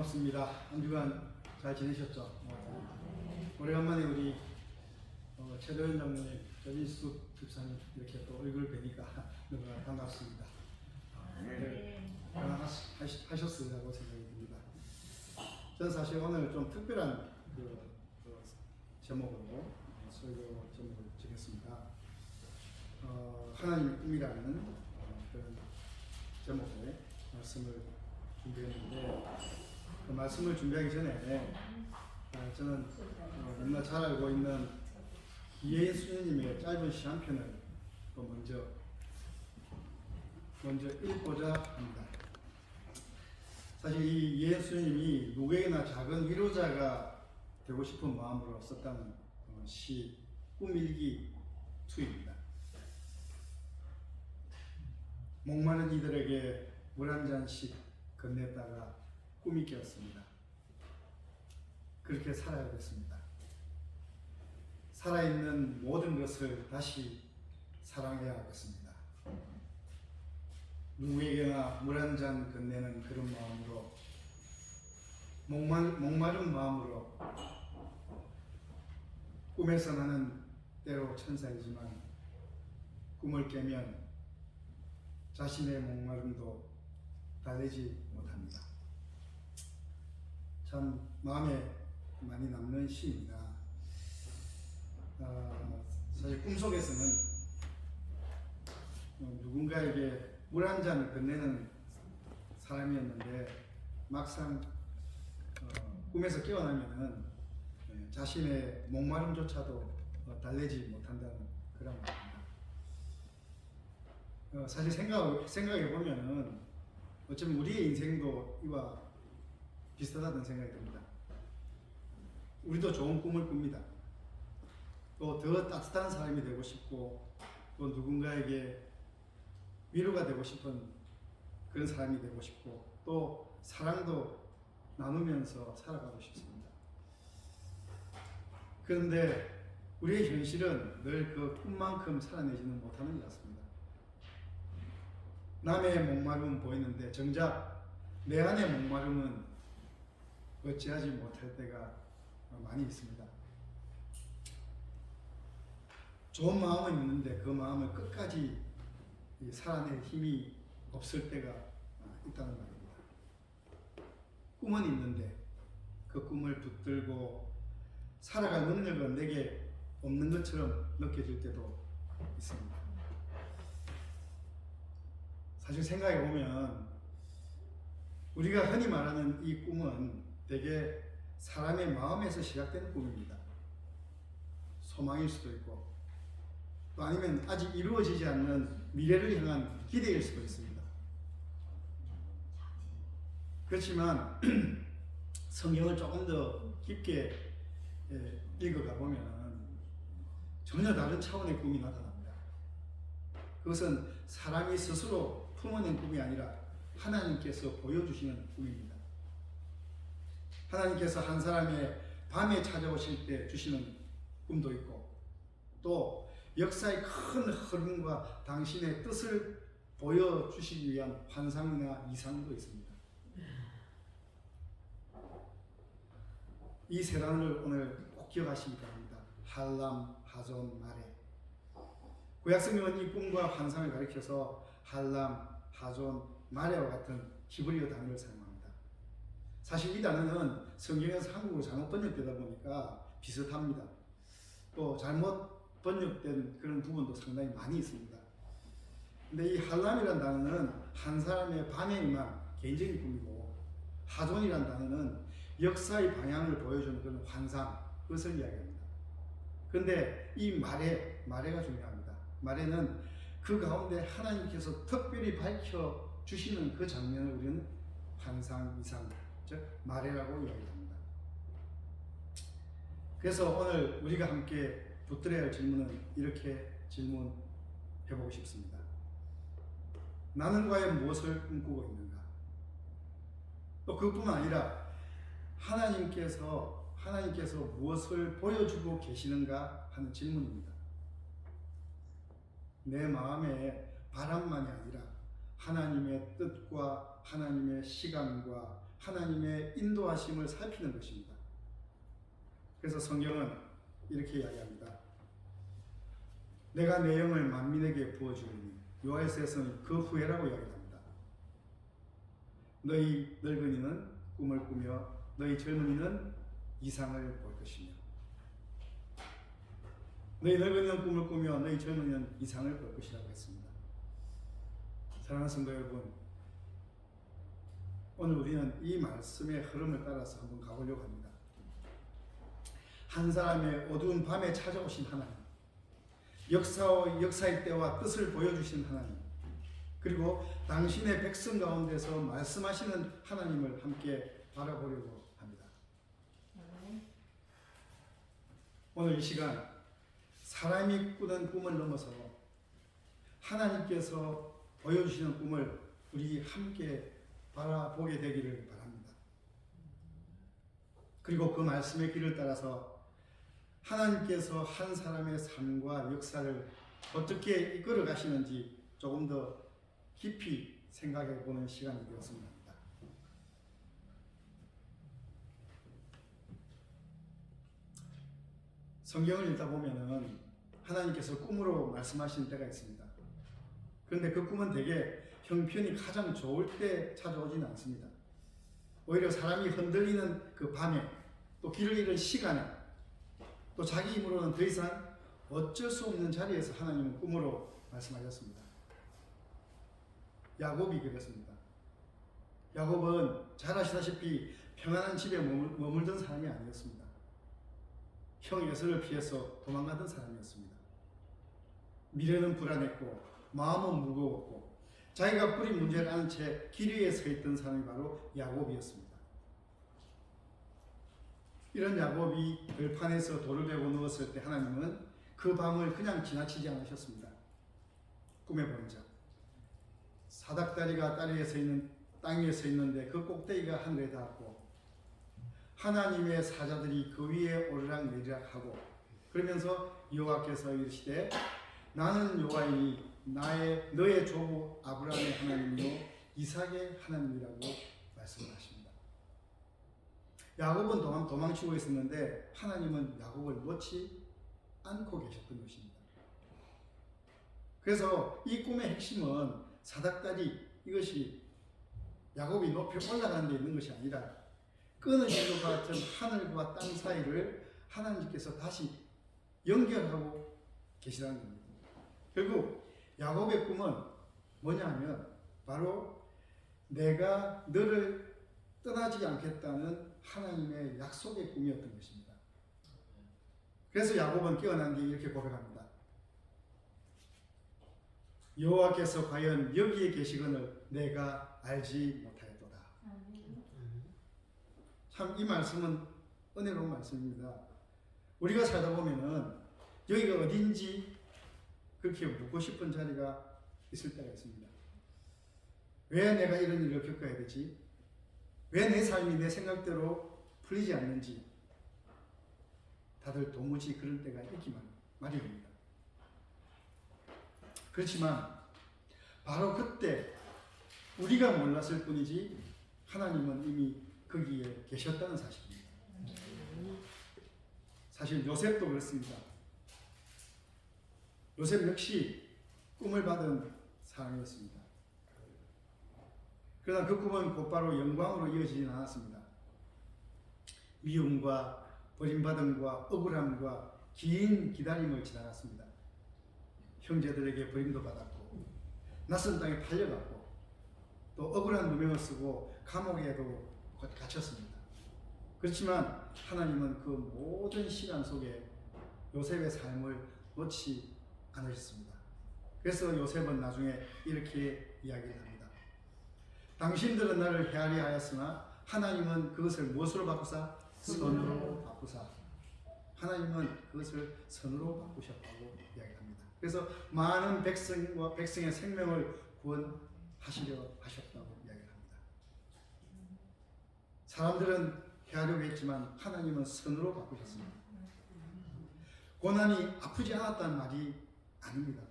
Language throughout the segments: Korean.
반갑습니다. 한 주간 잘 지내셨죠? 오래간만에 우리 최도현 장로님, 전인숙 집사님 이렇게 또 얼굴 뵈니까 너무나 반갑습니다. 건강하셨으리라고 생각이 듭니다. 저는 사실 오늘 좀 특별한 제목으로 설교 제목을 정했습니다. 하나님의 꿈이라는 그런 제목의 말씀을 준비했는데, 그 말씀을 준비하기 전에 저는 너무나 잘 알고 있는 이혜인 수녀님의 짧은 시 한 편을 또 먼저 읽고자 합니다. 사실 이 이혜인 수녀님이 누구에게나 작은 위로자가 되고 싶은 마음으로 썼다는 시 꿈일기 2입니다. 목마른 이들에게 물 한 잔씩 건넸다가 꿈이 깨었습니다. 그렇게 살아야겠습니다. 살아있는 모든 것을 다시 사랑해야 하겠습니다. 누구에게나 물 한 잔 건네는 그런 마음으로, 목마른 마음으로, 꿈에서 나는 때로 천사이지만 꿈을 깨면 자신의 목마름도 달래지 못합니다. 참 마음에 많이 남는 시입니다. 사실 꿈속에서는 누군가에게 물 한 잔을 건네는 사람이었는데, 막상 꿈에서 깨어나면은 자신의 목마름조차도 달래지 못한다는 그런 말입니다. 사실 생각해 보면은 어쩌면 우리의 인생도 이와 비슷하다는 생각이 듭니다. 우리도 좋은 꿈을 꿉니다. 또 더 따뜻한 사람이 되고 싶고, 또 누군가에게 위로가 되고 싶은 그런 사람이 되고 싶고, 또 사랑도 나누면서 살아가고 싶습니다. 그런데 우리의 현실은 늘 그 꿈만큼 살아내지는 못하는 것 같습니다. 남의 목마름은 보이는데 정작 내 안의 목마름은 어찌하지 못할 때가 많이 있습니다. 좋은 마음은 있는데 그 마음을 끝까지 살아낼 힘이 없을 때가 있다는 말입니다. 꿈은 있는데 그 꿈을 붙들고 살아갈 능력은 내게 없는 것처럼 느껴질 때도 있습니다. 사실 생각해 보면 우리가 흔히 말하는 이 꿈은 대개 사람의 마음에서 시작되는 꿈입니다. 소망일 수도 있고, 또 아니면 아직 이루어지지 않는 미래를 향한 기대일 수도 있습니다. 그렇지만 성경을 조금 더 깊게 읽어가 보면 전혀 다른 차원의 꿈이 나타납니다. 그것은 사람이 스스로 품어낸 꿈이 아니라 하나님께서 보여주시는 꿈입니다. 하나님께서 한 사람의 밤에 찾아오실 때 주시는 꿈도 있고, 또 역사의 큰 흐름과 당신의 뜻을 보여주시기 위한 환상이나 이상도 있습니다. 이 세 단어를 오늘 꼭 기억하시기 바랍니다. 할람, 하존, 마레. 구약성경은 이 꿈과 환상을 가리켜서 할람, 하존, 마레와 같은 히브리어 단어를 사용합니다. 사실 이 단어는 성경에서 한국어로 잘못 번역되다 보니까 비슷합니다. 또 잘못 번역된 그런 부분도 상당히 많이 있습니다. 근데 이 할람이라는 단어는 한 사람의 밤에 임한 개인적인 꿈이고, 하존이라는 단어는 역사의 방향을 보여주는 그런 환상, 그것을 이야기합니다. 그런데 이 마레가 중요합니다. 마레는 그 가운데 하나님께서 특별히 밝혀주시는 그 장면을 우리는 환상, 이상, 즉 마레라고 이야기합니다. 그래서 오늘 우리가 함께 붙들어야 할 질문은 이렇게 질문해보고 싶습니다. 나는 과연 무엇을 꿈꾸고 있는가? 또 그뿐만 아니라 하나님께서 무엇을 보여주고 계시는가 하는 질문입니다. 내 마음의 바람만이 아니라 하나님의 뜻과 하나님의 시간과 하나님의 인도하심을 살피는 것입니다. 그래서 성경은 이렇게 이야기합니다. 내가 내 영을 만민에게 부어주리니, 요한일서에서는 그 후에라고 이야기합니다. 너희 늙은이는 꿈을 꾸며 너희 젊은이는 이상을 볼 것이며, 너희 늙은이는 꿈을 꾸며 너희 젊은이는 이상을 볼 것이라고 했습니다. 사랑하는 성도 여러분, 오늘 우리는 이 말씀의 흐름을 따라서 한번 가보려고 합니다. 한 사람의 어두운 밤에 찾아오신 하나님, 역사의 때와 뜻을 보여주신 하나님, 그리고 당신의 백성 가운데서 말씀하시는 하나님을 함께 바라보려고 합니다. 오늘 이 시간 사람이 꾸는 꿈을 넘어서 하나님께서 보여주시는 꿈을 우리 함께 바라보게 되기를 바랍니다. 그리고 그 말씀의 길을 따라서 하나님께서 한 사람의 삶과 역사를 어떻게 이끌어 가시는지 조금 더 깊이 생각해 보는 시간이 되었으면 합니다. 성경을 읽다 보면은 하나님께서 꿈으로 말씀하시는 때가 있습니다. 그런데 그 꿈은 대개 형편이 가장 좋을 때 찾아오지는 않습니다. 오히려 사람이 흔들리는 그 밤에, 또 길을 잃은 시간에, 또 자기 힘으로는 더 이상 어쩔 수 없는 자리에서 하나님은 꿈으로 말씀하셨습니다. 야곱이 그랬습니다. 야곱은 잘 아시다시피 평안한 집에 머물던 사람이 아니었습니다. 형 에서를 피해서 도망가던 사람이었습니다. 미래는 불안했고 마음은 무거웠고 자기가 뿌린 문제를 아는 채 길 위에 서 있던 사람이 바로 야곱이었습니다. 이런 야곱이 들판에서 돌을 베고 누웠을 때 하나님은 그 밤을 그냥 지나치지 않으셨습니다. 꿈에 본 적, 사닥다리가 땅 위에 서 있는데 그 꼭대기가 하늘에 닿았고 하나님의 사자들이 그 위에 오르락내리락 하고, 그러면서 여호와께서 이르시되 나는 여호와이니 너의 조부 아브라함의 하나님이요 이삭의 하나님이라고 말씀을 하십니다. 야곱은 도망치고 있었는데 하나님은 야곱을 놓지 않고 계셨던 것입니다. 그래서 이 꿈의 핵심은 사닥다리, 이것이 야곱이 높이 올라가는 데 있는 것이 아니라 끊어진 것 같은 하늘과 땅 사이를 하나님께서 다시 연결하고 계시다는 겁니다. 결국 야곱의 꿈은 뭐냐 하면 바로 내가 너를 떠나지 않겠다는 하나님의 약속의 꿈이었던 것입니다. 그래서 야곱은 깨어난 뒤 이렇게 고백합니다. 여호와께서 과연 여기에 계시거늘 내가 알지 못하였도다. 참 이 말씀은 은혜로운 말씀입니다. 우리가 살다 보면은 여기가 어딘지 그렇게 묻고 싶은 자리가 있을 때가 있습니다. 왜 내가 이런 일을 겪어야 되지? 왜 내 삶이 내 생각대로 풀리지 않는지 다들 도무지 그런 때가 있기만 마련입니다. 그렇지만 바로 그때 우리가 몰랐을 뿐이지 하나님은 이미 거기에 계셨다는 사실입니다. 사실 요셉도 그렇습니다. 요셉 역시 꿈을 받은 사람이었습니다. 그러나 그 꿈은 곧바로 영광으로 이어지진 않았습니다. 미움과 버림받음과 억울함과 긴 기다림을 지나갔습니다. 형제들에게 버림도 받았고 낯선 땅에 팔려갔고 또 억울한 누명을 쓰고 감옥에도 갇혔습니다. 그렇지만 하나님은 그 모든 시간 속에 요셉의 삶을 놓지 않으셨습니다. 그래서 요셉은 나중에 이렇게 이야기를 합니다. 당신들은 나를 헤아려 하였으나 하나님은 그것을 무엇으로 바꾸사? 선으로 바꾸사. 하나님은 그것을 선으로 바꾸셨다고 이야기합니다. 그래서 많은 백성의 생명을 구원하시려 하셨다고 이야기합니다. 사람들은 헤아려고 했지만 하나님은 선으로 바꾸셨습니다. 고난이 아프지 않았다는 말이 아닙니다.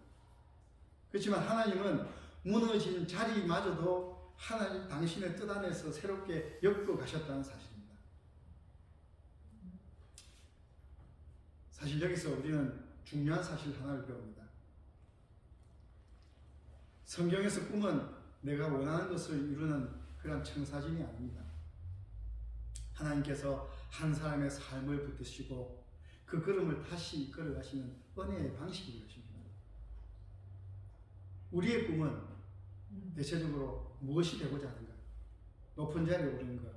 그렇지만 하나님은 무너진 자리마저도 하나님 당신의 뜻 안에서 새롭게 엮어 가셨다는 사실입니다. 사실 여기서 우리는 중요한 사실 하나를 배웁니다. 성경에서 꿈은 내가 원하는 것을 이루는 그런 청사진이 아닙니다. 하나님께서 한 사람의 삶을 붙드시고 그 걸음을 다시 이끌어 가시는 은혜의 방식인 것입니다. 우리의 꿈은 대체적으로 무엇이 되고자 하는가? 높은 자리에 오르는 것,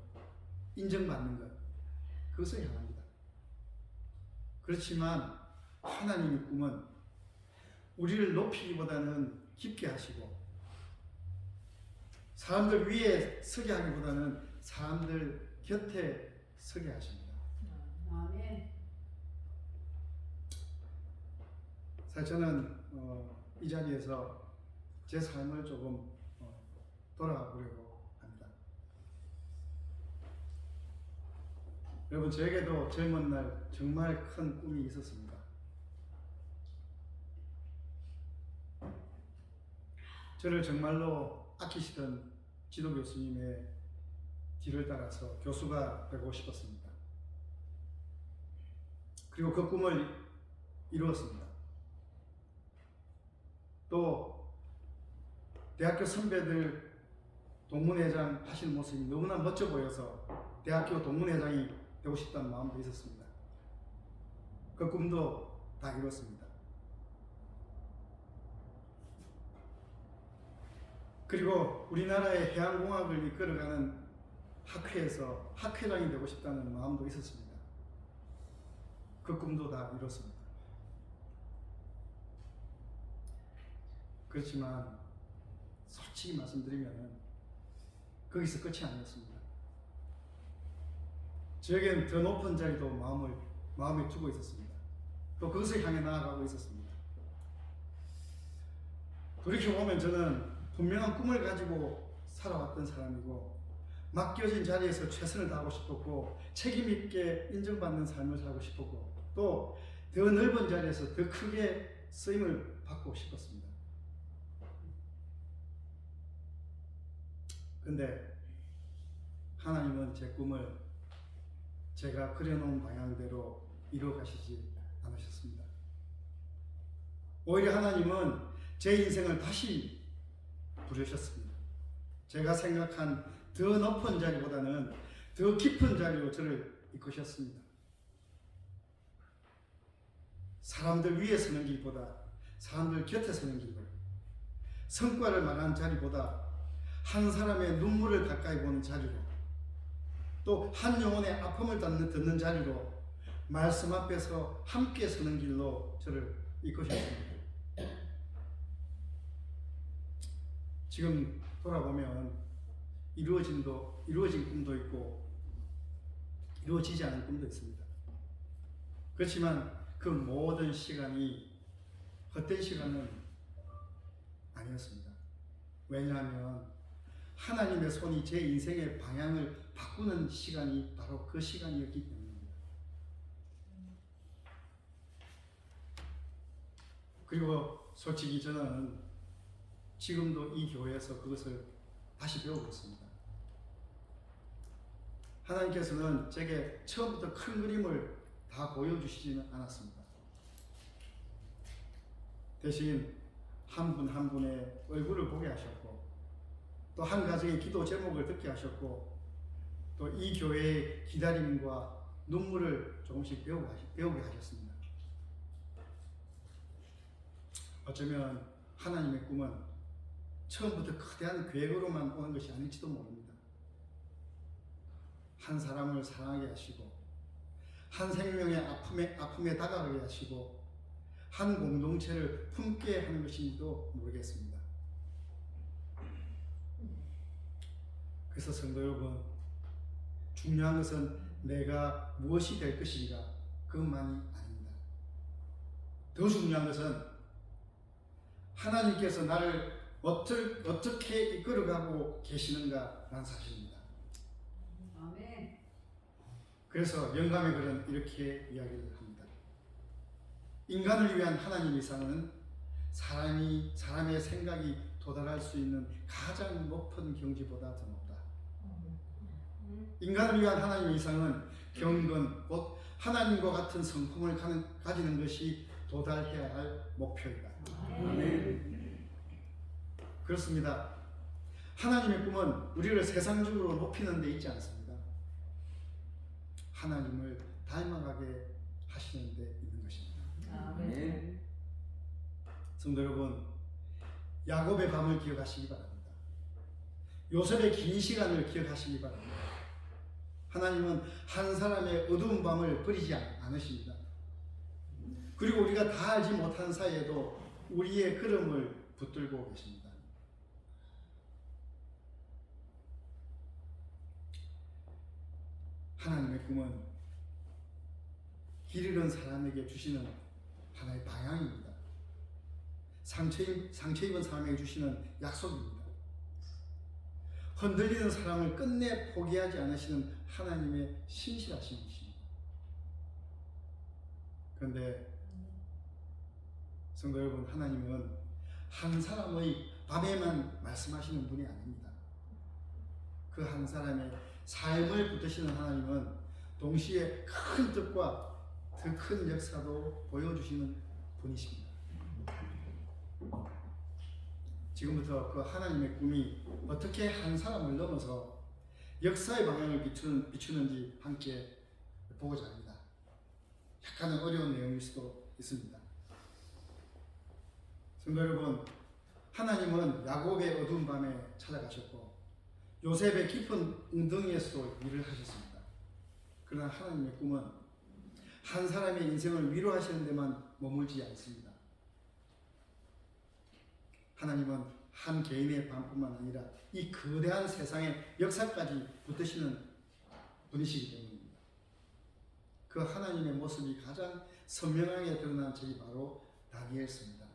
인정받는 것, 그것을 향합니다. 그렇지만 하나님의 꿈은 우리를 높이기보다는 깊게 하시고 사람들 위에 서게 하기보다는 사람들 곁에 서게 하십니다. 아멘. 사실 저는 이 자리에서 제 삶을 조금 돌아가 보려고 합니다. 여러분, 저에게도 젊은 날 정말 큰 꿈이 있었습니다. 저를 정말로 아끼시던 지도 교수님의 뒤를 따라서 교수가 되고 싶었습니다. 그리고 그 꿈을 이루었습니다. 또 대학교 선배들 동문회장 하시는 모습이 너무나 멋져 보여서 대학교 동문회장이 되고 싶다는 마음도 있었습니다. 그 꿈도 다 이뤘습니다. 그리고 우리나라의 해양공학을 이끌어가는 학회에서 학회장이 되고 싶다는 마음도 있었습니다. 그 꿈도 다 이뤘습니다. 그렇지만 솔직히 말씀드리면 거기서 끝이 아니었습니다. 저에게는 더 높은 자리도 마음에 두고 있었습니다. 또 그것을 향해 나아가고 있었습니다. 돌이켜보면 저는 분명한 꿈을 가지고 살아왔던 사람이고 맡겨진 자리에서 최선을 다하고 싶었고 책임있게 인정받는 삶을 살고 싶었고 또 더 넓은 자리에서 더 크게 쓰임을 받고 싶었습니다. 근데 하나님은 제 꿈을 제가 그려놓은 방향대로 이루어가시지 않으셨습니다. 오히려 하나님은 제 인생을 다시 부르셨습니다. 제가 생각한 더 높은 자리보다는 더 깊은 자리로 저를 이끄셨습니다. 사람들 위에 서는 길보다 사람들 곁에 서는 길로, 성과를 말하는 자리보다 한 사람의 눈물을 가까이 보는 자리로, 또 한 영혼의 아픔을 듣는 자리로, 말씀 앞에서 함께 서는 길로 저를 이끄셨습니다. 지금 돌아보면 이루어진 꿈도 있고 이루어지지 않은 꿈도 있습니다. 그렇지만 그 모든 시간이 헛된 시간은 아니었습니다. 왜냐하면 하나님의 손이 제 인생의 방향을 바꾸는 시간이 바로 그 시간이었기 때문입니다. 그리고 솔직히 저는 지금도 이 교회에서 그것을 다시 배우고 있습니다. 하나님께서는 제게 처음부터 큰 그림을 다 보여주시지는 않았습니다. 대신 한 분 한 분의 얼굴을 보게 하셨고 또 한 가정의 기도 제목을 듣게 하셨고 또 이 교회의 기다림과 눈물을 조금씩 배우게 하셨습니다. 어쩌면 하나님의 꿈은 처음부터 거대한 계획으로만 오는 것이 아닐지도 모릅니다. 한 사람을 사랑하게 하시고 한 생명의 아픔에 다가가게 하시고 한 공동체를 품게 하는 것인지도 모르겠습니다. 그래서 성도 여러분, 중요한 것은 내가 무엇이 될 것인가 그것만이 아닙니다. 더 중요한 것은 하나님께서 나를 어떻게 이끌어가고 계시는가라는 사실입니다. 아멘. 그래서 영감의 글은 이렇게 이야기를 합니다. 인간을 위한 하나님 이상은 사람의 생각이 도달할 수 있는 가장 높은 경지보다 더 높다. 인간을 위한 하나님의 이상은 경건 곧 하나님과 같은 성품을 가지는 것이 도달해야 할 목표이다. 그렇습니다. 하나님의 꿈은 우리를 세상적으로 높이는 데 있지 않습니다. 하나님을 닮아가게 하시는 데 있는 것입니다. 아멘. 성도 여러분, 야곱의 밤을 기억하시기 바랍니다. 요셉의 긴 시간을 기억하시기 바랍니다. 하나님은 한 사람의 어두운 밤을 버리지 않으십니다. 그리고 우리가 다 알지 못한 사이에도 우리의 걸음을 붙들고 계십니다. 하나님의 꿈은 길 잃은 사람에게 주시는 하나의 방향입니다. 상처 입은 사람에게 주시는 약속입니다. 흔들리는 사람을 끝내 포기하지 않으시는 하나님의 신실하신 분이십니다. 그런데 성도 여러분, 하나님은 한 사람의 밤에만 말씀하시는 분이 아닙니다. 그 한 사람의 삶을 붙드시는 하나님은 동시에 큰 뜻과 더 큰 역사도 보여주시는 분이십니다. 지금부터 그 하나님의 꿈이 어떻게 한 사람을 넘어서 역사의 방향을 비추는지 함께 보고자 합니다. 약간은 어려운 내용일 수도 있습니다. 성도 여러분, 하나님은 야곱의 어두운 밤에 찾아가셨고 요셉의 깊은 웅덩이에서도 일을 하셨습니다. 그러나 하나님의 꿈은 한 사람의 인생을 위로하시는 데만 머물지 않습니다. 하나님은 한 개인의 밤뿐만 아니라 이 거대한 세상의 역사까지 붙드시는 분이시기 때문입니다. 그 하나님의 모습이 가장 선명하게 드러난 책이 바로 다니엘서입니다.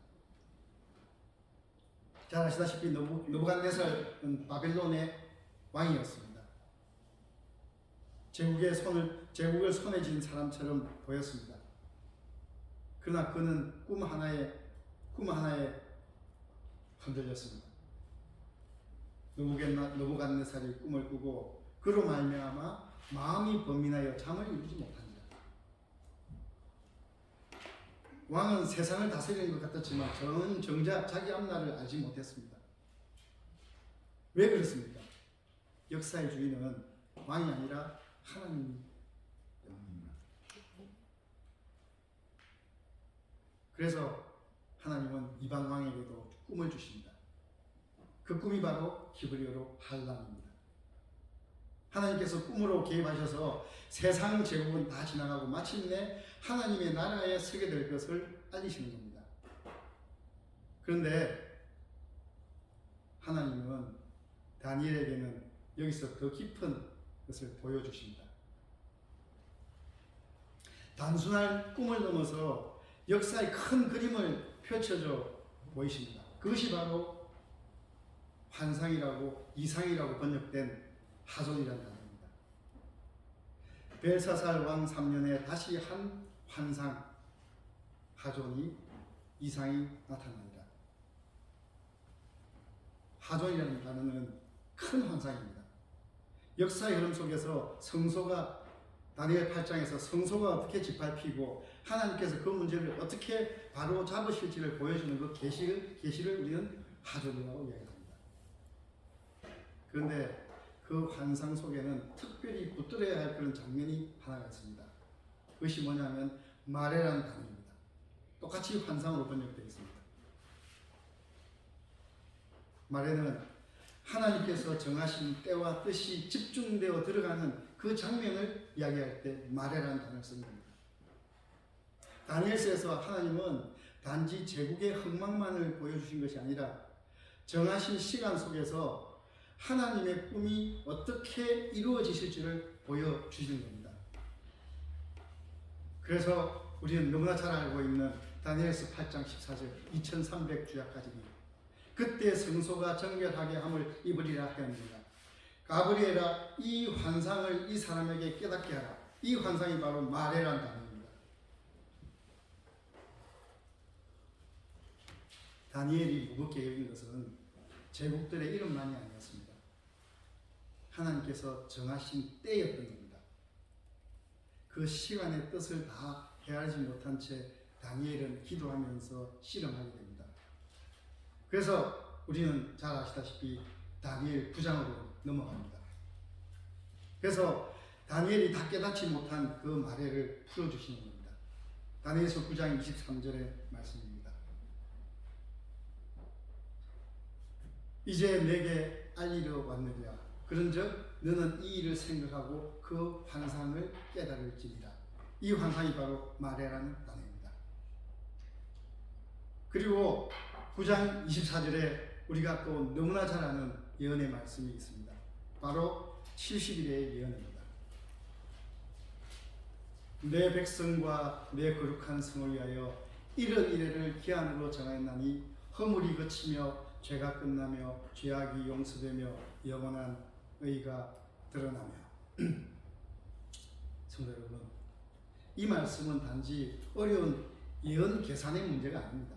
잘 아시다시피 느부갓네살은 바벨론의 왕이었습니다. 제국을 손에 쥔 사람처럼 보였습니다. 그러나 그는 꿈 하나에 흔들렸습니다. 느부갓네살이 꿈을 꾸고 그로 말미암아 마음이 번민하여 잠을 이루지 못합니다. 왕은 세상을 다스리는 것 같았지만 정작 자기 앞날을 알지 못했습니다. 왜 그렇습니까? 역사의 주인은 왕이 아니라 하나님입니다. 그래서 하나님은 이방 왕에게도 꿈을 주십니다. 그 꿈이 바로 히브리어로 할람입니다. 하나님께서 꿈으로 개입하셔서 세상 제국은 다 지나가고 마침내 하나님의 나라에 서게 될 것을 알리시는 겁니다. 그런데 하나님은 다니엘에게는 여기서 더 깊은 것을 보여주십니다. 단순한 꿈을 넘어서 역사의 큰 그림을 펼쳐져 보이십니다. 그것이 바로 환상이라고 이상이라고 번역된 하존이라는 단어입니다. 벨사살 왕 3년에 다시 한 환상, 하존이 이상이 나타납니다. 하존이라는 단어는 큰 환상입니다. 역사의 흐름 속에서 다니엘 8장에서 성소가 어떻게 짓밟히고 하나님께서 그 문제를 어떻게 바로 잡으실지를 보여주는 그 계시를 우리는 하존이라고 이야기합니다. 그런데 그 환상 속에는 특별히 붙들어야 할 그런 장면이 하나가 있습니다. 그것이 뭐냐면 마레라는 단어입니다. 똑같이 환상으로 번역되어 있습니다. 마레는 하나님께서 정하신 때와 뜻이 집중되어 들어가는 그 장면을 이야기할 때 마레라는 단어를 쓰는 겁니다. 다니엘서에서 하나님은 단지 제국의 흥망만을 보여주신 것이 아니라 정하신 시간 속에서 하나님의 꿈이 어떻게 이루어지실지를 보여주시는 겁니다. 그래서 우리는 너무나 잘 알고 있는 다니엘서 8장 14절 2300주야까지 그때 성소가 정결하게 함을 입으리라 하였느니라. 가브리엘아, 이 환상을 이 사람에게 깨닫게 하라. 이 환상이 바로 마레란 단어입니다. 다니엘이 무겁게 여긴 것은 제국들의 이름만이 아니었습니다. 하나님께서 정하신 때였던 겁니다. 그 시간의 뜻을 다 헤아리지 못한 채 다니엘은 기도하면서 실험하게 됩니다. 그래서 우리는 잘 아시다시피 다니엘 9장으로 넘어갑니다. 그래서 다니엘이 다 깨닫지 못한 그 마레를 풀어주시는 겁니다. 다니엘서 9장 23절의 말씀입니다. 이제 내게 알리러 왔느냐 그런즉 너는 이 일을 생각하고 그 환상을 깨달을지니라. 이 환상이 바로 마레라는 단어입니다. 그리고 9장 24절에 우리가 또 너무나 잘 아는 예언의 말씀이 있습니다. 바로 70일의 예언입니다. 내 백성과 내 거룩한 성을 위하여 이런 이래를 기한으로 정하였나니 허물이 그치며 죄가 끝나며 죄악이 용서되며 영원한 의가 드러나며. 성도 여러분, 이 말씀은 단지 어려운 예언 계산의 문제가 아닙니다.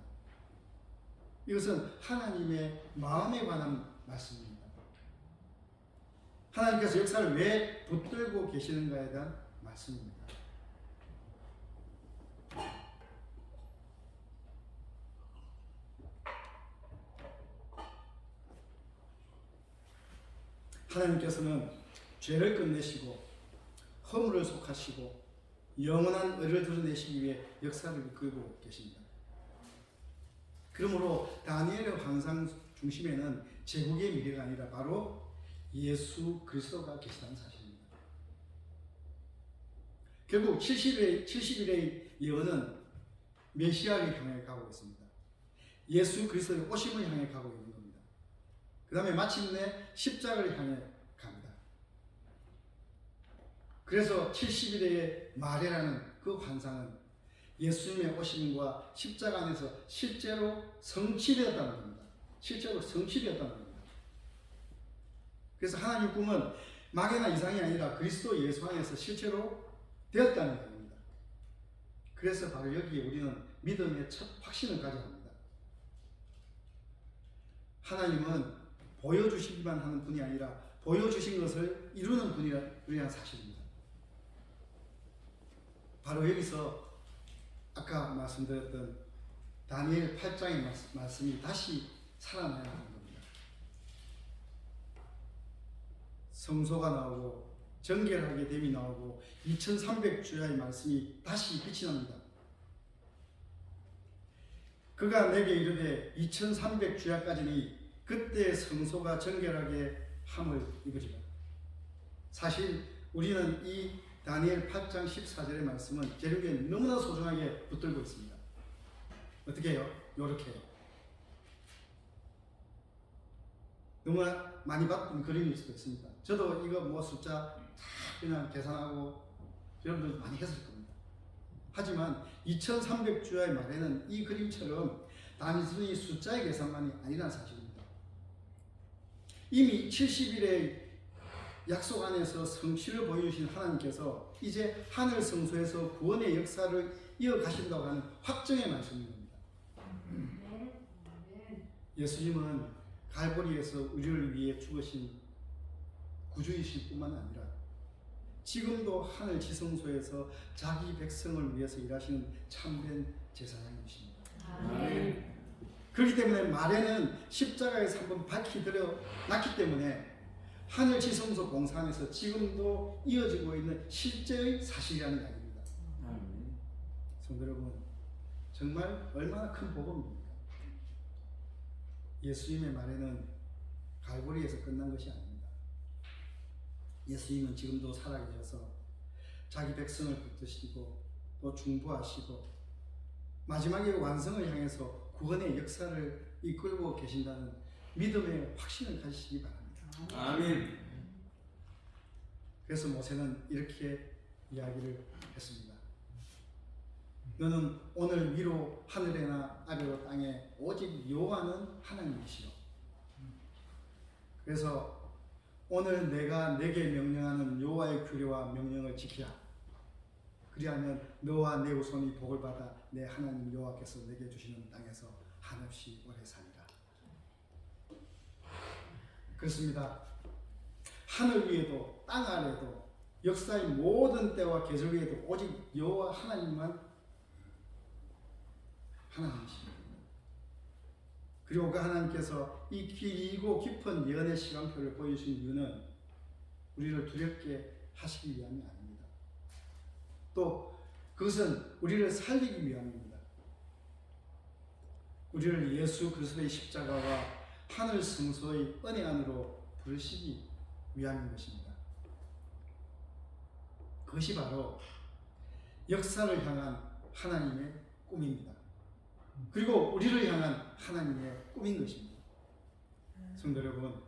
이것은 하나님의 마음에 관한 말씀입니다. 하나님께서 역사를 왜 붙들고 계시는가에 대한 말씀입니다. 하나님께서는 죄를 끝내시고 허물을 속하시고 영원한 의를 드러내시기 위해 역사를 이끌고 계십니다. 그러므로 다니엘의 환상 중심에는 제국의 미래가 아니라 바로 예수 그리스도가 계시다는 사실입니다. 결국 70일의 예언은 메시아를 향해 가고 있습니다. 예수 그리스도의 오심을 향해 가고 있는 겁니다. 그 다음에 마침내 십자가를 향해 갑니다. 그래서 70일의 마레라는 그 환상은 예수님의 오심과 십자가 안에서 실제로 성취되었다는 겁니다. 실제로 성취되었다는 겁니다. 그래서 하나님 꿈은 막연한 이상이 아니라 그리스도 예수 안에서 실제로 되었다는 겁니다. 그래서 바로 여기에 우리는 믿음의 첫 확신을 가져야 합니다. 하나님은 보여주시기만 하는 분이 아니라 보여주신 것을 이루는 분이라는 사실입니다. 바로 여기서 아까 말씀드렸던 다니엘 8장의 말씀이 다시 살아나야 하는 겁니다. 성소가 나오고 정결하게 됨이 나오고 2300주야의 말씀이 다시 빛이 납니다. 그가 내게 이르되 2300주야까지니 그때 성소가 정결하게 함을 입으리라. 사실 우리는 이 다니엘 8장 14절의 말씀은 제국에 너무나 소중하게 붙들고 있습니다. 어떻게 해요? 요렇게 해요. 너무나 많이 바쁜 그림일 수도 있습니다. 저도 이거 뭐 숫자 다 그냥 계산하고 여러분들 많이 했을 겁니다. 하지만 2300주야의 말에는 이 그림처럼 단순히 숫자의 계산만이 아니라는 사실입니다. 이미 70일의 약속 안에서 성취를 보여주신 하나님께서 이제 하늘 성소에서 구원의 역사를 이어가신다고 하는 확정의 말씀인 겁니다. 예수님은 갈보리에서 우리를 위해 죽으신 구주이실 뿐만 아니라 지금도 하늘 지성소에서 자기 백성을 위해서 일하시는 참된 제사장이십니다. 그렇기 때문에 말에는 십자가에서 한번 밝히 드러났기 때문에 하늘 지성소 공사 안에서 지금도 이어지고 있는 실제의 사실이라는 이야기입니다. 성도 여러분, 정말 얼마나 큰 복음입니까? 예수님의 말에는 갈보리에서 끝난 것이 아닙니다. 예수님은 지금도 살아계셔서 자기 백성을 붙드시고 또 중보하시고 마지막에 완성을 향해서 구원의 역사를 이끌고 계신다는 믿음의 확신을 가지시기 바랍니다. 아멘. 그래서 모세는 이렇게 이야기를 했습니다. 너는 오늘 위로 하늘에나 아래로 땅에 오직 여호와는 하나님이시오. 그래서 오늘 내가 내게 명령하는 여호와의 규례와 명령을 지키라. 그리하면 너와 내 후손이 복을 받아 내 하나님 여호와께서 내게 주시는 땅에서 한없이 오래 살리라. 그렇습니다. 하늘 위에도 땅 아래도 역사의 모든 때와 계절 위에도 오직 여호와 하나님만 하나님이십니다. 그리고 그 하나님께서 이 길고 깊은 예언의 시간표를 보여주신 이유는 우리를 두렵게 하시기 위함이 아닙니다. 또 그것은 우리를 살리기 위함입니다. 우리를 예수 그리스도의 십자가와 하늘 성소의 은혜 안으로 부르시기 위함인 것입니다. 그것이 바로 역사를 향한 하나님의 꿈입니다. 그리고 우리를 향한 하나님의 꿈인 것입니다. 성도 여러분,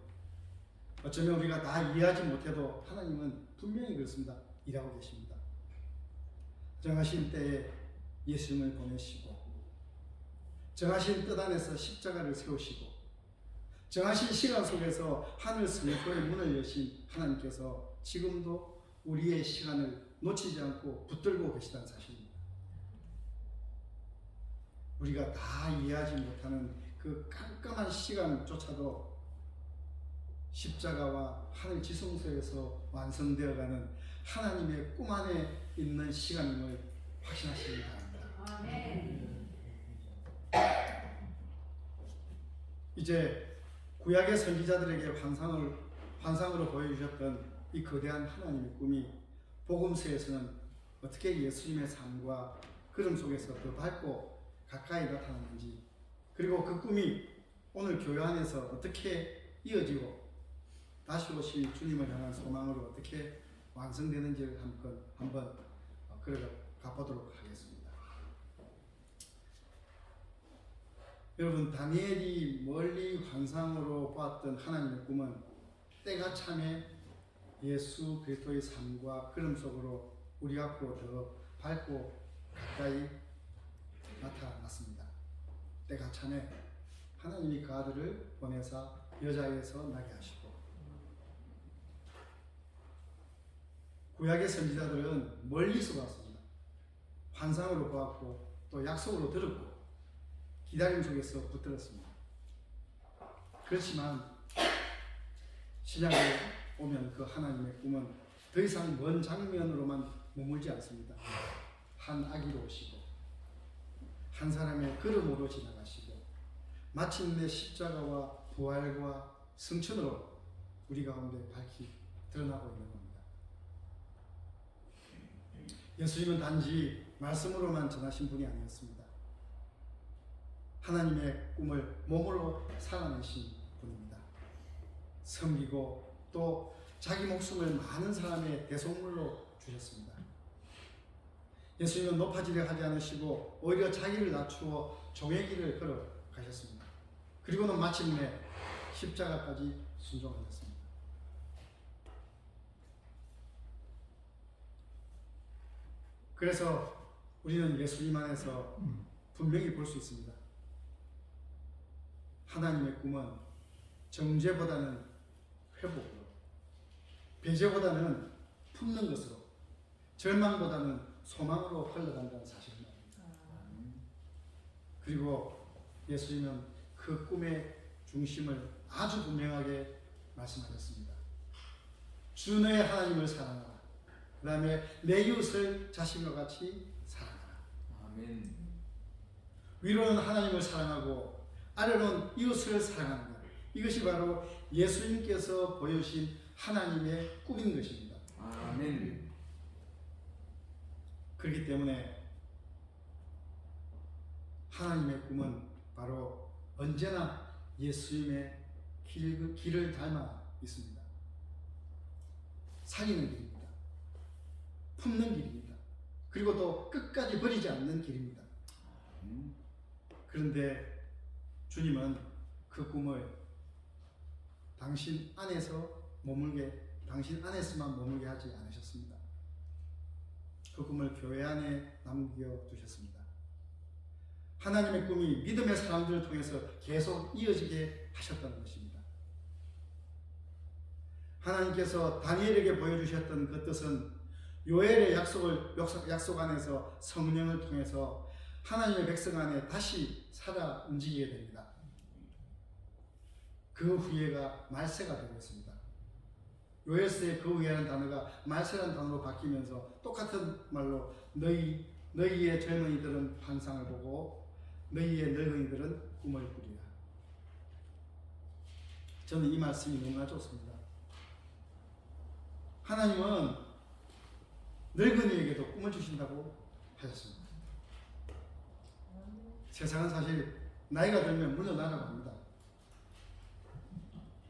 어쩌면 우리가 다 이해하지 못해도 하나님은 분명히 그렇습니다. 일하고 계십니다. 정하신 때에 예수님을 보내시고, 정하신 뜻 안에서 십자가를 세우시고, 정하신 시간 속에서 하늘 성소의 문을 여신 하나님께서 지금도 우리의 시간을 놓치지 않고 붙들고 계시다는 사실입니다. 우리가 다 이해하지 못하는 그 깜깜한 시간조차도 십자가와 하늘 지성소에서 완성되어가는 하나님의 꿈 안에 있는 시간임을 확신하시기 바랍니다. 아멘. 이제 구약의 선지자들에게 환상으로 보여주셨던 이 거대한 하나님의 꿈이 복음서에서는 어떻게 예수님의 삶과 걸음 속에서 더 밝고 가까이 나타났는지, 그리고 그 꿈이 오늘 교회 안에서 어떻게 이어지고 다시 오실 주님을 향한 소망으로 어떻게 완성되는지를 한번 가보도록 하겠습니다. 여러분, 다니엘이 멀리 환상으로 보았던 하나님의 꿈은 때가 참에 예수 그리스도의 삶과 걸음 속으로 우리 앞으로 더 밝고 가까이 나타났습니다. 때가 참에 하나님이 그 아들을 보내사 여자에서 나게 하시고, 구약의 선지자들은 멀리서 봤습니다. 환상으로 보았고 또 약속으로 들었고 기다림 속에서 붙들었습니다. 그렇지만 신약에 오면 그 하나님의 꿈은 더 이상 먼 장면으로만 머물지 않습니다. 한 아기로 오시고 한 사람의 걸음으로 지나가시고 마침내 십자가와 부활과 승천으로 우리 가운데 밝히 드러나고 있는 겁니다. 예수님은 단지 말씀으로만 전하신 분이 아니었습니다. 하나님의 꿈을 몸으로 살아내신 분입니다. 섬기고 또 자기 목숨을 많은 사람의 대속물로 주셨습니다. 예수님은 높아지려 하지 않으시고 오히려 자기를 낮추어 종의 길을 걸어가셨습니다. 그리고는 마침내 십자가까지 순종하셨습니다. 그래서 우리는 예수님 안에서 분명히 볼 수 있습니다. 하나님의 꿈은 정죄보다는 회복으로, 배제보다는 품는 것으로, 절망보다는 소망으로 흘러간다는 사실입니다. 그리고 예수님은 그 꿈의 중심을 아주 분명하게 말씀하셨습니다. 주 너의 하나님을 사랑하라. 그 다음에 내 이웃을 자신과 같이 사랑하라. 아멘. 위로는 하나님을 사랑하고 아래로는 이웃을 사랑하는 것. 이것이 바로 예수님께서 보여주신 하나님의 꿈인 것입니다. 아멘. 그렇기 때문에 하나님의 꿈은 바로 언제나 예수님의 길을 닮아 있습니다. 살리는 길입니다. 품는 길입니다. 그리고 또 끝까지 버리지 않는 길입니다. 그런데 주님은 그 꿈을 당신 안에서만 머물게 하지 않으셨습니다. 그 꿈을 교회 안에 남겨두셨습니다. 하나님의 꿈이 믿음의 사람들을 통해서 계속 이어지게 하셨다는 것입니다. 하나님께서 다니엘에게 보여주셨던 그 뜻은 요엘의 약속 안에서 성령을 통해서 하나님의 백성 안에 다시 살아 움직이게 됩니다. 그 후예가 말세가 되고 있습니다. 요엘서의 그 후예라는 단어가 말세라는 단어로 바뀌면서 똑같은 말로 너희의 젊은이들은 환상을 보고 너희의 늙은이들은 꿈을 꾸리라. 저는 이 말씀이 너무나 좋습니다. 하나님은 늙은이에게도 꿈을 주신다고 하셨습니다. 세상은 사실 나이가 들면 물러나라고 합니다.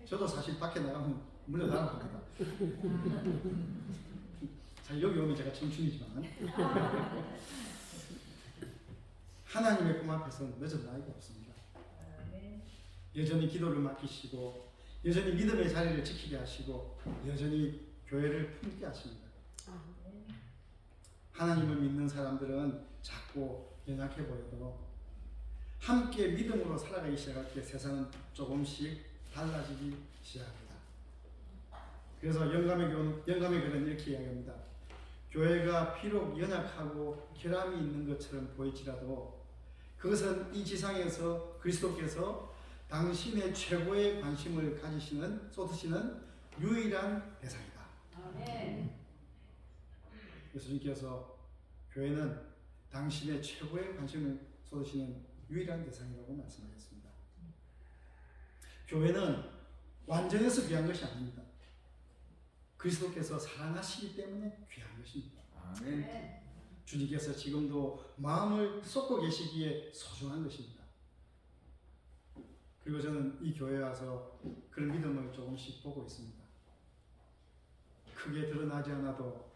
저도 사실 밖에 나가면 물러나라고 합니다. 사실 여기 오면 제가 청춘이지만 하나님의 꿈 앞에서는 늦은 나이가 없습니다. 여전히 기도를 맡기시고 여전히 믿음의 자리를 지키게 하시고 여전히 교회를 품게 하십니다. 하나님을 믿는 사람들은 작고 연약해 보여도 함께 믿음으로 살아가기 시작할 때 세상은 조금씩 달라지기 시작합니다. 그래서 영감의 글은 이렇게 이야기합니다. 교회가 비록 연약하고 결함이 있는 것처럼 보일지라도 그것은 이 지상에서 그리스도께서 당신의 최고의 관심을 쏟으시는 유일한 대상이다. 아멘. 예수님께서 교회는 당신의 최고의 관심을 쏟으시는 유일한 대상이라고 말씀하셨습니다. 교회는 완전해서 귀한 것이 아닙니다. 그리스도께서 사랑하시기 때문에 귀한 것입니다. 아멘. 주님께서 지금도 마음을 쏟고 계시기에 소중한 것입니다. 그리고 저는 이 교회에 와서 그런 믿음을 조금씩 보고 있습니다. 크게 드러나지 않아도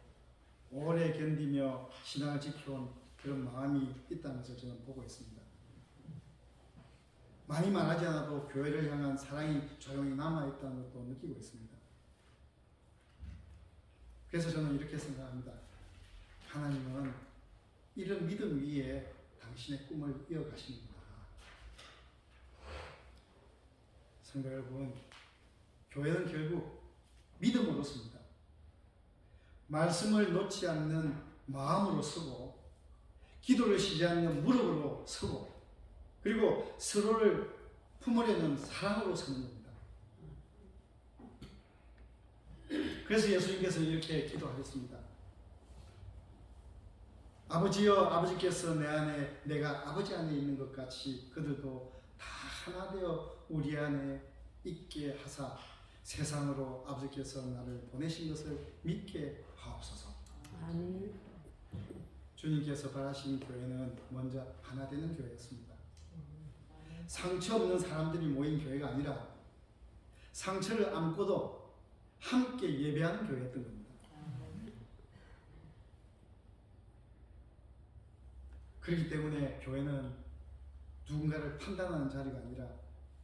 오래 견디며 신앙을 지켜온 그런 마음이 있다는 것을 저는 보고 있습니다. 많이 말하지 않아도 교회를 향한 사랑이 조용히 남아있다는 것도 느끼고 있습니다. 그래서 저는 이렇게 생각합니다. 하나님은 이런 믿음 위에 당신의 꿈을 이어가십니다. 성도 여러분, 교회는 결국 믿음으로 씁니다. 말씀을 놓지 않는 마음으로 서고 기도를 쉬지 않는 무릎으로 서고 그리고 서로를 품으려는 사랑으로 서는 겁니다. 그래서 예수님께서 이렇게 기도하셨습니다. 아버지여, 아버지께서 내 안에 내가 아버지 안에 있는 것 같이 그들도 다 하나 되어 우리 안에 있게 하사 세상으로 아버지께서 나를 보내신 것을 믿게 하옵소서. 아멘. 주님께서 바라시는 교회는 먼저 하나 되는 교회였습니다. 상처 없는 사람들이 모인 교회가 아니라 상처를 안고도 함께 예배하는 교회였던 겁니다. 그렇기 때문에 교회는 누군가를 판단하는 자리가 아니라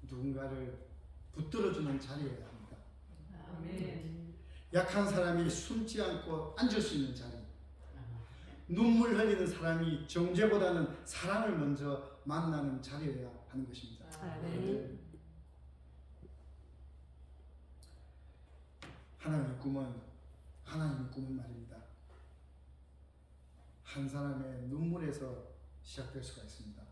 누군가를 붙들어주는 자리여야 합니다. 아멘. 약한 사람이 숨지 않고 앉을 수 있는 자리, 눈물 흘리는 사람이 정죄보다는 사랑을 먼저 만나는 자리여야 하는 것입니다. 아멘. 하나님의 꿈은 말입니다. 한 사람의 눈물에서 시작될 수가 있습니다.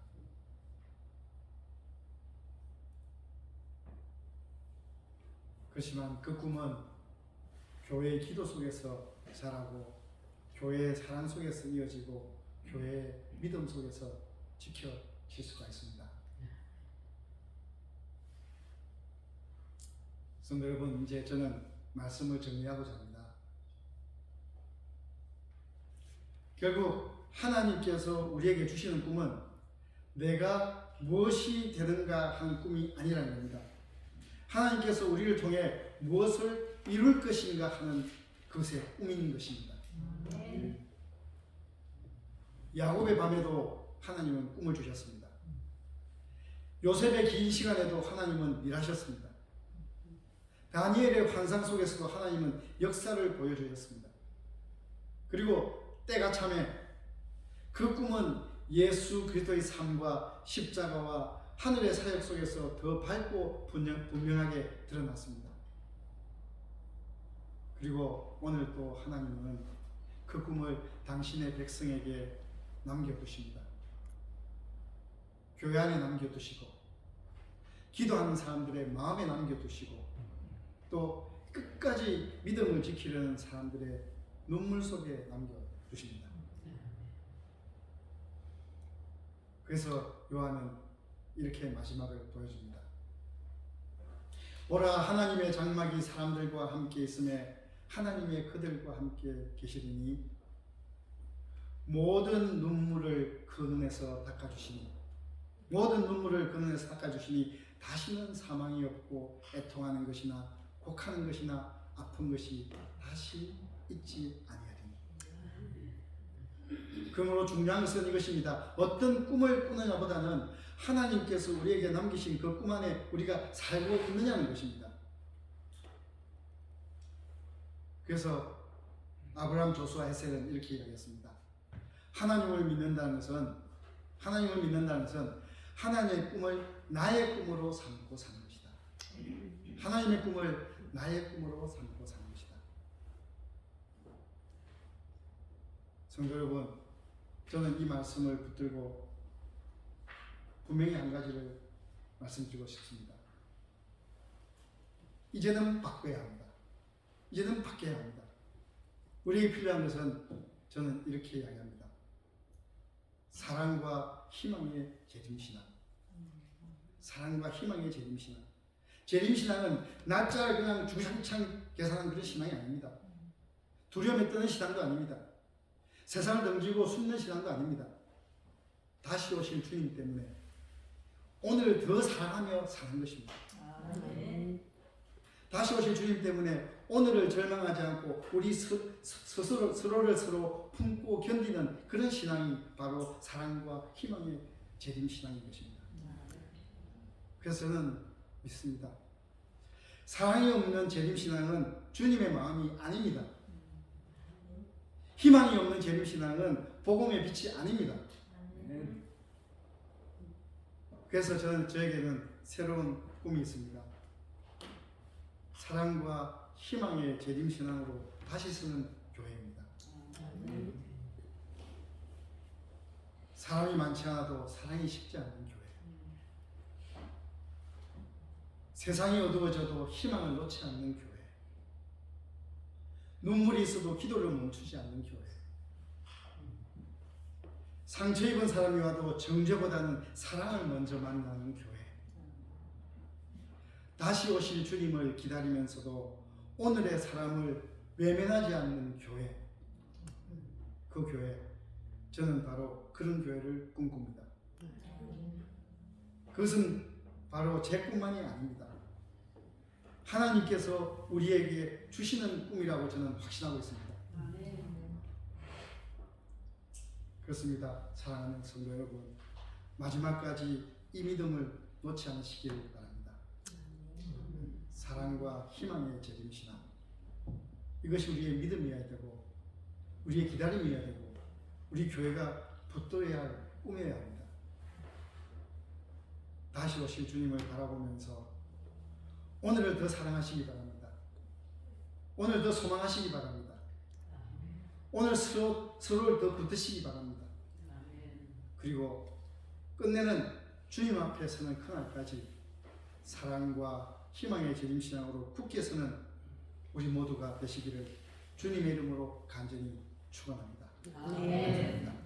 그렇지만 그 꿈은 교회의 기도 속에서 자라고 교회의 사랑 속에서 이어지고 교회의 믿음 속에서 지켜질 수가 있습니다. 성도 여러분, 이제 저는 말씀을 정리하고자 합니다. 결국 하나님께서 우리에게 주시는 꿈은 내가 무엇이 되는가 하는 꿈이 아니라는 겁니다. 하나님께서 우리를 통해 무엇을 이룰 것인가 하는 그것의 꿈인 것입니다. 아멘. 야곱의 밤에도 하나님은 꿈을 주셨습니다. 요셉의 긴 시간에도 하나님은 일하셨습니다. 다니엘의 환상 속에서도 하나님은 역사를 보여주셨습니다. 그리고 때가 참에 그 꿈은 예수 그리스도의 삶과 십자가와 하늘의 사역 속에서 더 밝고 분명하게 드러났습니다. 그리고 오늘 또 하나님은 그 꿈을 당신의 백성에게 남겨두십니다. 교회 안에 남겨두시고 기도하는 사람들의 마음에 남겨두시고 또 끝까지 믿음을 지키려는 사람들의 눈물 속에 남겨두십니다. 그래서 요한은 이렇게 마지막을 보여줍니다. 오라 하나님의 장막이 사람들과 함께 있음에 하나님의 그들과 함께 계시리니 모든 눈물을 그 눈에서 닦아주시니 모든 눈물을 그 눈에서 닦아주시니 다시는 사망이 없고 애통하는 것이나 곡하는 것이나 아픈 것이 다시 있지 아니하리니. 그러므로 중요한 것은 이것입니다. 어떤 꿈을 꾸느냐보다는 하나님께서 우리에게 남기신 그 꿈 안에 우리가 살고 있느냐는 것입니다. 그래서 아브라함, 조수아, 에셀은 이렇게 이야기했습니다. 하나님을 믿는다는 것은 하나님의 꿈을 나의 꿈으로 삼고 사는 것이다. 하나님의 꿈을 나의 꿈으로 삼고 사는 것이다. 성도 여러분, 저는 이 말씀을 붙들고 분명히 한 가지를 말씀드리고 싶습니다. 이제는 바꿔야 합니다. 이제는 바뀌어야 합니다. 우리에게 필요한 것은 저는 이렇게 이야기합니다. 사랑과 희망의 재림신앙. 사랑과 희망의 재림신앙. 재림신앙은 날짜를 그냥 주장창 계산하는 그런 신앙이 아닙니다. 두려움에 떠는 신앙도 아닙니다. 세상을 던지고 숨는 신앙도 아닙니다. 다시 오실 주님 때문에 오늘 더 사랑하며 사는 것입니다. 다시 오실 주님 때문에 오늘을 절망하지 않고 우리 서로를 품고 견디는 그런 신앙이 바로 사랑과 희망의 재림신앙인 것입니다. 그래서 저는 믿습니다. 사랑이 없는 재림신앙은 주님의 마음이 아닙니다. 희망이 없는 재림신앙은 복음의 빛이 아닙니다. 그래서 저에게는 새로운 꿈이 있습니다. 사랑과 희망의 재림신앙으로 다시 서는 교회입니다. 사람이 많지 않아도 사랑이 식지 않는 교회. 세상이 어두워져도 희망을 놓지 않는 교회. 눈물이 있어도 기도를 멈추지 않는 교회. 상처 입은 사람이 와도 정죄보다는 사랑을 먼저 만나는 교회. 다시 오실 주님을 기다리면서도 오늘의 사람을 외면하지 않는 교회. 그 교회. 저는 바로 그런 교회를 꿈꿉니다. 그것은 바로 제 꿈만이 아닙니다. 하나님께서 우리에게 주시는 꿈이라고 저는 확신하고 있습니다. 그렇습니다. 사랑하는 성도 여러분, 마지막까지 이 믿음을 놓지 않으시길 바랍니다. 사랑과 희망의 재림신앙, 이것이 우리의 믿음이어야 되고 우리의 기다림이어야 되고 우리 교회가 붙들어야 할 꿈이어야 합니다. 다시 오실 주님을 바라보면서 오늘을 더 사랑하시기 바랍니다. 오늘 더 소망하시기 바랍니다. 오늘 서로를 더 붙드시기 바랍니다. 그리고 끝내는 주님 앞에 서는 그날까지 사랑과 희망의 재림신앙으로 굳게 서는 우리 모두가 되시기를 주님의 이름으로 간절히 축원합니다. 아멘.